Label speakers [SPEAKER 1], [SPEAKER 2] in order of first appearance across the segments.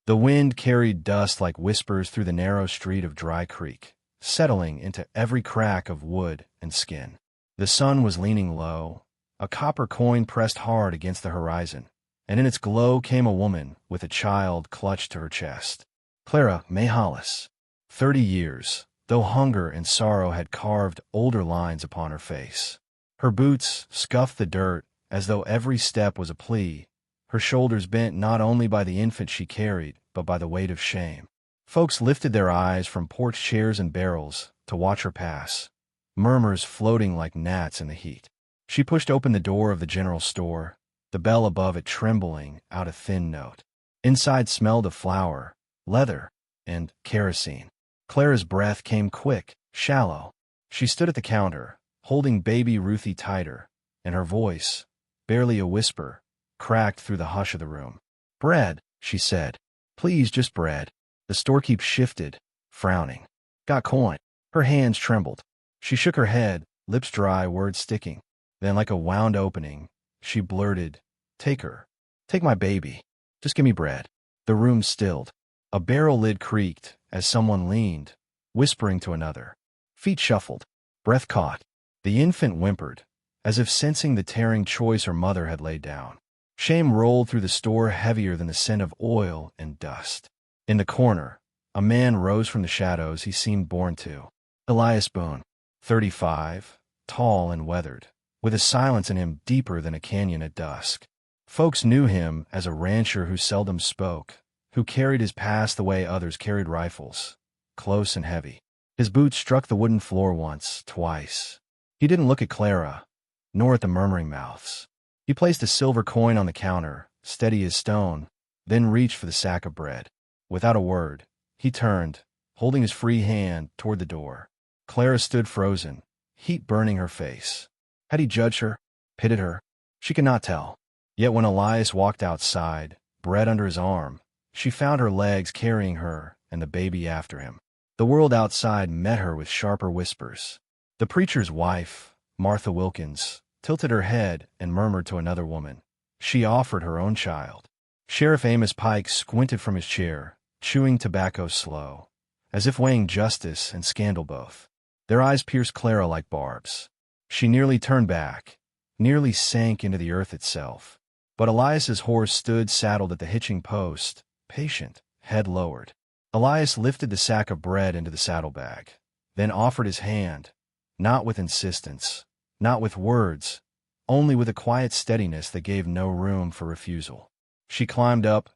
[SPEAKER 1] The wind carried dust like whispers through the narrow street of Dry Creek, settling into every crack of wood and skin. The sun was leaning low, a copper coin pressed hard against the horizon, and in its glow came a woman with a child clutched to her chest. Clara May Hollis. 30 years, though hunger and sorrow had carved older lines upon her face. Her boots scuffed the dirt as though every step was a plea, her shoulders bent not only by the infant she carried, but by the weight of shame. Folks lifted their eyes from porch chairs and barrels to watch her pass, murmurs floating like gnats in the heat. She pushed open the door of the general store, the bell above it trembling out a thin note. Inside smelled of flour, leather, and kerosene. Clara's breath came quick, shallow. She stood at the counter, holding baby Ruthie tighter, and her voice, barely a whisper, cracked through the hush of the room. "Bread," she said. "Please, just bread." The storekeep shifted, frowning. "Got coin." Her hands trembled. She shook her head, lips dry, words sticking. Then, like a wound opening, she blurted, "Take her. Take my baby. Just give me bread." The room stilled. A barrel lid creaked as someone leaned, whispering to another. Feet shuffled. Breath caught. The infant whimpered, as if sensing the tearing choice her mother had laid down. Shame rolled through the store heavier than the scent of oil and dust. In the corner, a man rose from the shadows he seemed born to. Elias Boone, 35, tall and weathered, with a silence in him deeper than a canyon at dusk. Folks knew him as a rancher who seldom spoke, who carried his past the way others carried rifles, close and heavy. His boots struck the wooden floor once, twice. He didn't look at Clara, nor at the murmuring mouths. He placed a silver coin on the counter, steady as stone, then reached for the sack of bread. Without a word, he turned, holding his free hand toward the door. Clara stood frozen, heat burning her face. Had he judged her, pitied her? She could not tell. Yet when Elias walked outside, bread under his arm, she found her legs carrying her and the baby after him. The world outside met her with sharper whispers. The preacher's wife, Martha Wilkins, tilted her head and murmured to another woman. She offered her own child. Sheriff Amos Pike squinted from his chair, chewing tobacco slow, as if weighing justice and scandal both. Their eyes pierced Clara like barbs. She nearly turned back, nearly sank into the earth itself. But Elias's horse stood saddled at the hitching post, patient, head lowered. Elias lifted the sack of bread into the saddlebag, then offered his hand, not with insistence, not with words, only with a quiet steadiness that gave no room for refusal. She climbed up,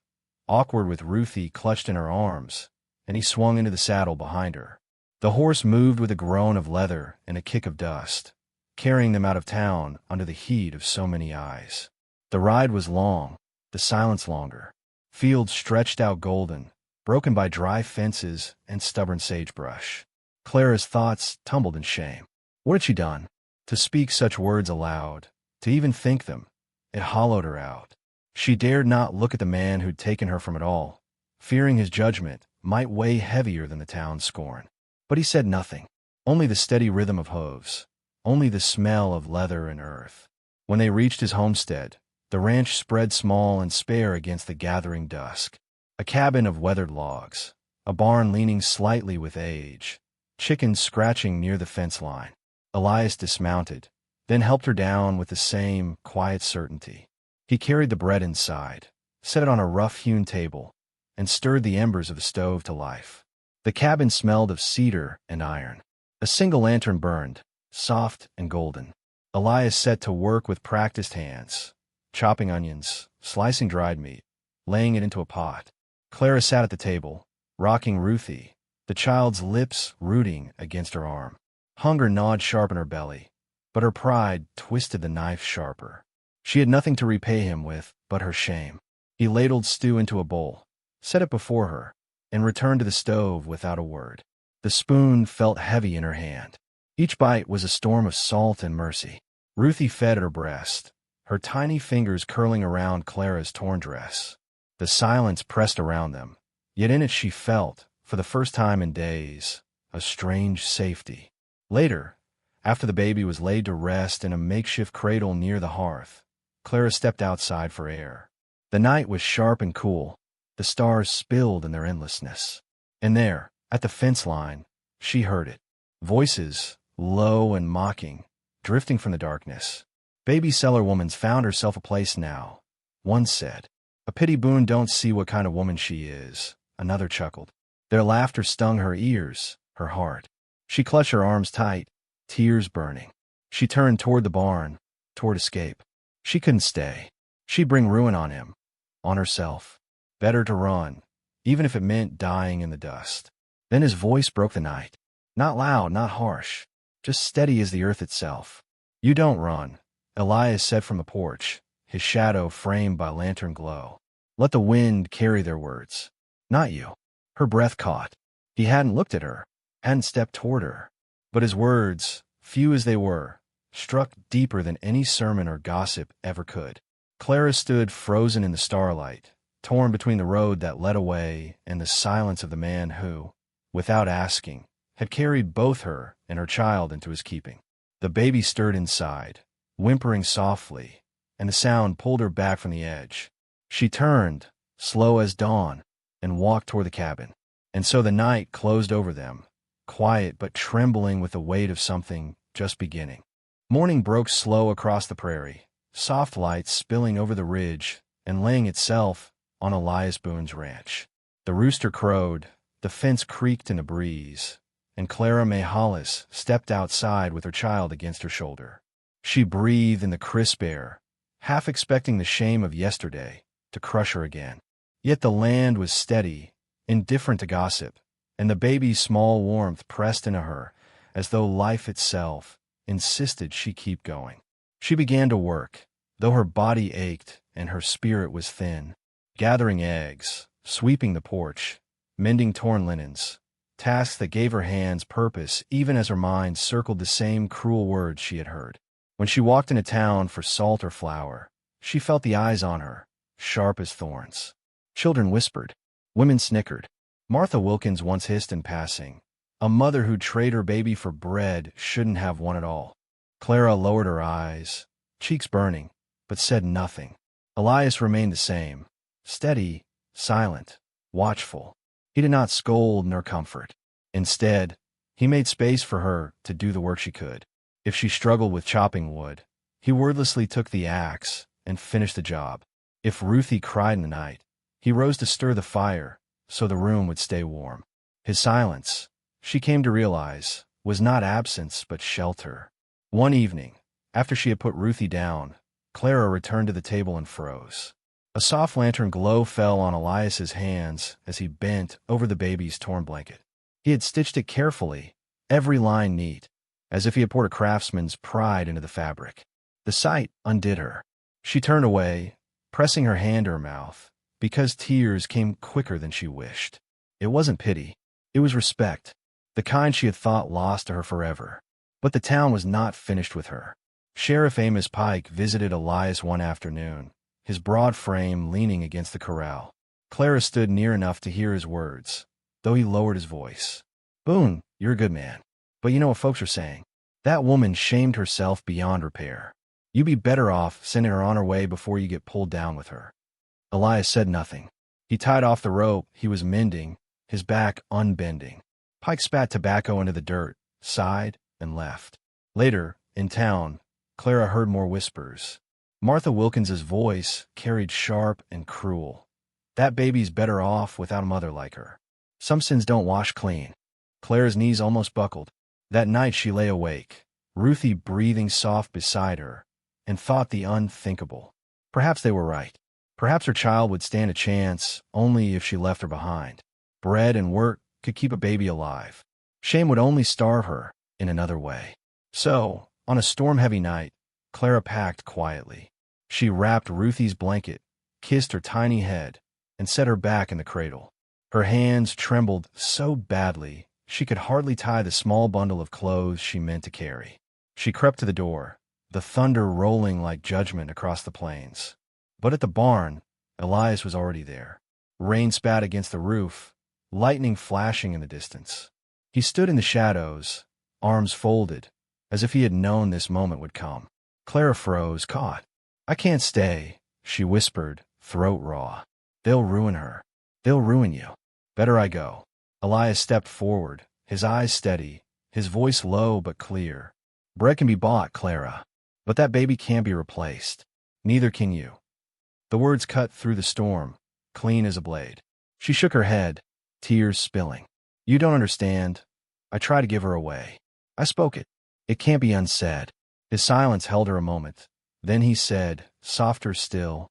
[SPEAKER 1] awkward with Ruthie clutched in her arms, and he swung into the saddle behind her. The horse moved with a groan of leather and a kick of dust, carrying them out of town under the heat of so many eyes. The ride was long, the silence longer. Fields stretched out golden, broken by dry fences and stubborn sagebrush. Clara's thoughts tumbled in shame. What had she done? To speak such words aloud, to even think them, it hollowed her out. She dared not look at the man who'd taken her from it all, fearing his judgment might weigh heavier than the town's scorn. But he said nothing, only the steady rhythm of hooves, only the smell of leather and earth. When they reached his homestead, the ranch spread small and spare against the gathering dusk. A cabin of weathered logs, a barn leaning slightly with age, chickens scratching near the fence line. Elias dismounted, then helped her down with the same quiet certainty. He carried the bread inside, set it on a rough-hewn table, and stirred the embers of the stove to life. The cabin smelled of cedar and iron. A single lantern burned, soft and golden. Elias set to work with practiced hands, chopping onions, slicing dried meat, laying it into a pot. Clara sat at the table, rocking Ruthie, the child's lips rooting against her arm. Hunger gnawed sharp in her belly, but her pride twisted the knife sharper. She had nothing to repay him with but her shame. He ladled stew into a bowl, set it before her, and returned to the stove without a word. The spoon felt heavy in her hand. Each bite was a storm of salt and mercy. Ruthie fed at her breast, her tiny fingers curling around Clara's torn dress. The silence pressed around them, yet in it she felt, for the first time in days, a strange safety. Later, after the baby was laid to rest in a makeshift cradle near the hearth, Clara stepped outside for air. The night was sharp and cool, The stars spilled in their endlessness. And there, at the fence line, she heard it. Voices, low and mocking, drifting from the darkness. Baby cellar woman's found herself a place now, one said. A pity Boone don't see what kind of woman she is, another chuckled. Their laughter stung her ears, her heart. She clutched her arms tight, tears burning. She turned toward the barn, toward escape. She couldn't stay. She'd bring ruin on him, on herself. Better to run, even if it meant dying in the dust. Then his voice broke the night. Not loud, not harsh, just steady as the earth itself. You don't run, Elias said from the porch, his shadow framed by lantern glow. Let the wind carry their words. Not you. Her breath caught. He hadn't looked at her, hadn't stepped toward her. But his words, few as they were, struck deeper than any sermon or gossip ever could. Clara stood frozen in the starlight, torn between the road that led away and the silence of the man who, without asking, had carried both her and her child into his keeping. The baby stirred inside, whimpering softly, and the sound pulled her back from the edge. She turned, slow as dawn, and walked toward the cabin. And so the night closed over them, quiet but trembling with the weight of something just beginning. Morning broke slow across the prairie, soft light spilling over the ridge and laying itself on Elias Boone's ranch. The rooster crowed, the fence creaked in a breeze, and Clara May Hollis stepped outside with her child against her shoulder. She breathed in the crisp air, half expecting the shame of yesterday to crush her again. Yet the land was steady, indifferent to gossip, and the baby's small warmth pressed into her as though life itself insisted she keep going. She began to work, though her body ached and her spirit was thin, gathering eggs, sweeping the porch, mending torn linens, tasks that gave her hands purpose even as her mind circled the same cruel words she had heard. When she walked into town for salt or flour, she felt the eyes on her, sharp as thorns. Children whispered. Women snickered. Martha Wilkins once hissed in passing, a mother who'd trade her baby for bread shouldn't have one at all. Clara lowered her eyes, cheeks burning, but said nothing. Elias remained the same, steady, silent, watchful. He did not scold nor comfort. Instead, he made space for her to do the work she could. If she struggled with chopping wood, he wordlessly took the axe and finished the job. If Ruthie cried in the night, he rose to stir the fire so the room would stay warm. His silence, she came to realize, was not absence but shelter. One evening, after she had put Ruthie down, Clara returned to the table and froze. A soft lantern glow fell on Elias's hands as he bent over the baby's torn blanket. He had stitched it carefully, every line neat, as if he had poured a craftsman's pride into the fabric. The sight undid her. She turned away, pressing her hand to her mouth, because tears came quicker than she wished. It wasn't pity. It was respect, the kind she had thought lost to her forever. But the town was not finished with her. Sheriff Amos Pike visited Elias one afternoon, his broad frame leaning against the corral. Clara stood near enough to hear his words, though he lowered his voice. Boone, you're a good man. But you know what folks are saying. That woman shamed herself beyond repair. You'd be better off sending her on her way before you get pulled down with her. Elias said nothing. He tied off the rope he was mending, his back unbending. Pike spat tobacco into the dirt, sighed, and left. Later, in town, Clara heard more whispers. Martha Wilkins's voice carried sharp and cruel. That baby's better off without a mother like her. Some sins don't wash clean. Clara's knees almost buckled. That night she lay awake, Ruthie breathing soft beside her, and thought the unthinkable. Perhaps they were right. Perhaps her child would stand a chance only if she left her behind. Bread and work could keep a baby alive. Shame would only starve her in another way. So, on a storm-heavy night, Clara packed quietly. She wrapped Ruthie's blanket, kissed her tiny head, and set her back in the cradle. Her hands trembled so badly she could hardly tie the small bundle of clothes she meant to carry. She crept to the door, the thunder rolling like judgment across the plains. But at the barn, Elias was already there. Rain spat against the roof, lightning flashing in the distance. He stood in the shadows, arms folded, as if he had known this moment would come. Clara froze, caught. I can't stay, she whispered, throat raw. They'll ruin her. They'll ruin you. Better I go. Elias stepped forward, his eyes steady, his voice low but clear. Bread can be bought, Clara. But that baby can't be replaced. Neither can you. The words cut through the storm, clean as a blade. She shook her head, tears spilling. You don't understand. I try to give her away. I spoke it. It can't be unsaid. His silence held her a moment. Then he said, softer still,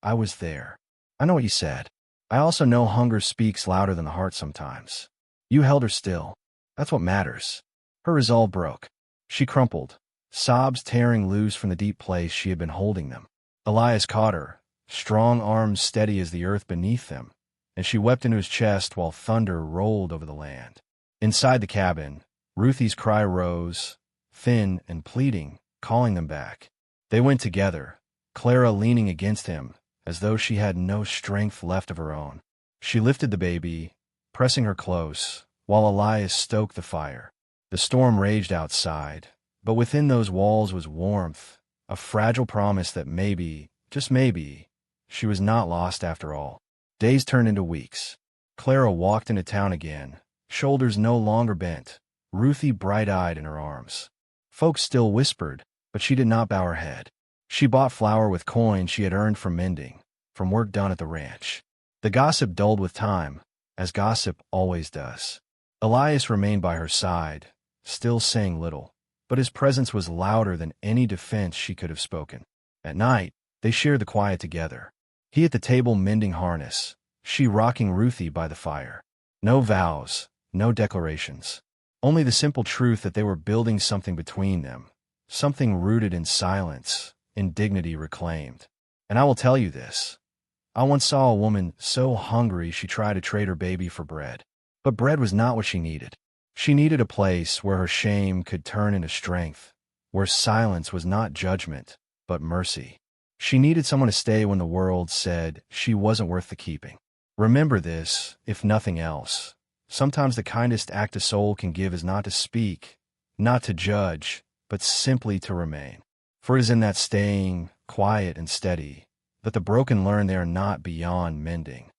[SPEAKER 1] I was there. I know what you said. I also know hunger speaks louder than the heart sometimes. You held her still. That's what matters. Her resolve broke. She crumpled, sobs tearing loose from the deep place she had been holding them. Elias caught her, strong arms steady as the earth beneath them, and she wept into his chest while thunder rolled over the land. Inside the cabin, Ruthie's cry rose, thin and pleading, calling them back. They went together, Clara leaning against him, as though she had no strength left of her own. She lifted the baby, pressing her close, while Elias stoked the fire. The storm raged outside, but within those walls was warmth, a fragile promise that maybe, just maybe, she was not lost after all. Days turned into weeks. Clara walked into town again, shoulders no longer bent, Ruthie bright-eyed in her arms. Folks still whispered, but she did not bow her head. She bought flour with coin she had earned from mending, from work done at the ranch. The gossip dulled with time, as gossip always does. Elias remained by her side, still saying little, but his presence was louder than any defense she could have spoken. At night, they shared the quiet together. He at the table mending harness, she rocking Ruthie by the fire. No vows, no declarations. Only the simple truth that they were building something between them, something rooted in silence, in dignity reclaimed. And I will tell you this. I once saw a woman so hungry she tried to trade her baby for bread. But bread was not what she needed. She needed a place where her shame could turn into strength, where silence was not judgment, but mercy. She needed someone to stay when the world said she wasn't worth the keeping. Remember this, if nothing else. Sometimes the kindest act a soul can give is not to speak, not to judge, but simply to remain. For it is in that staying, quiet and steady, that the broken learn they are not beyond mending.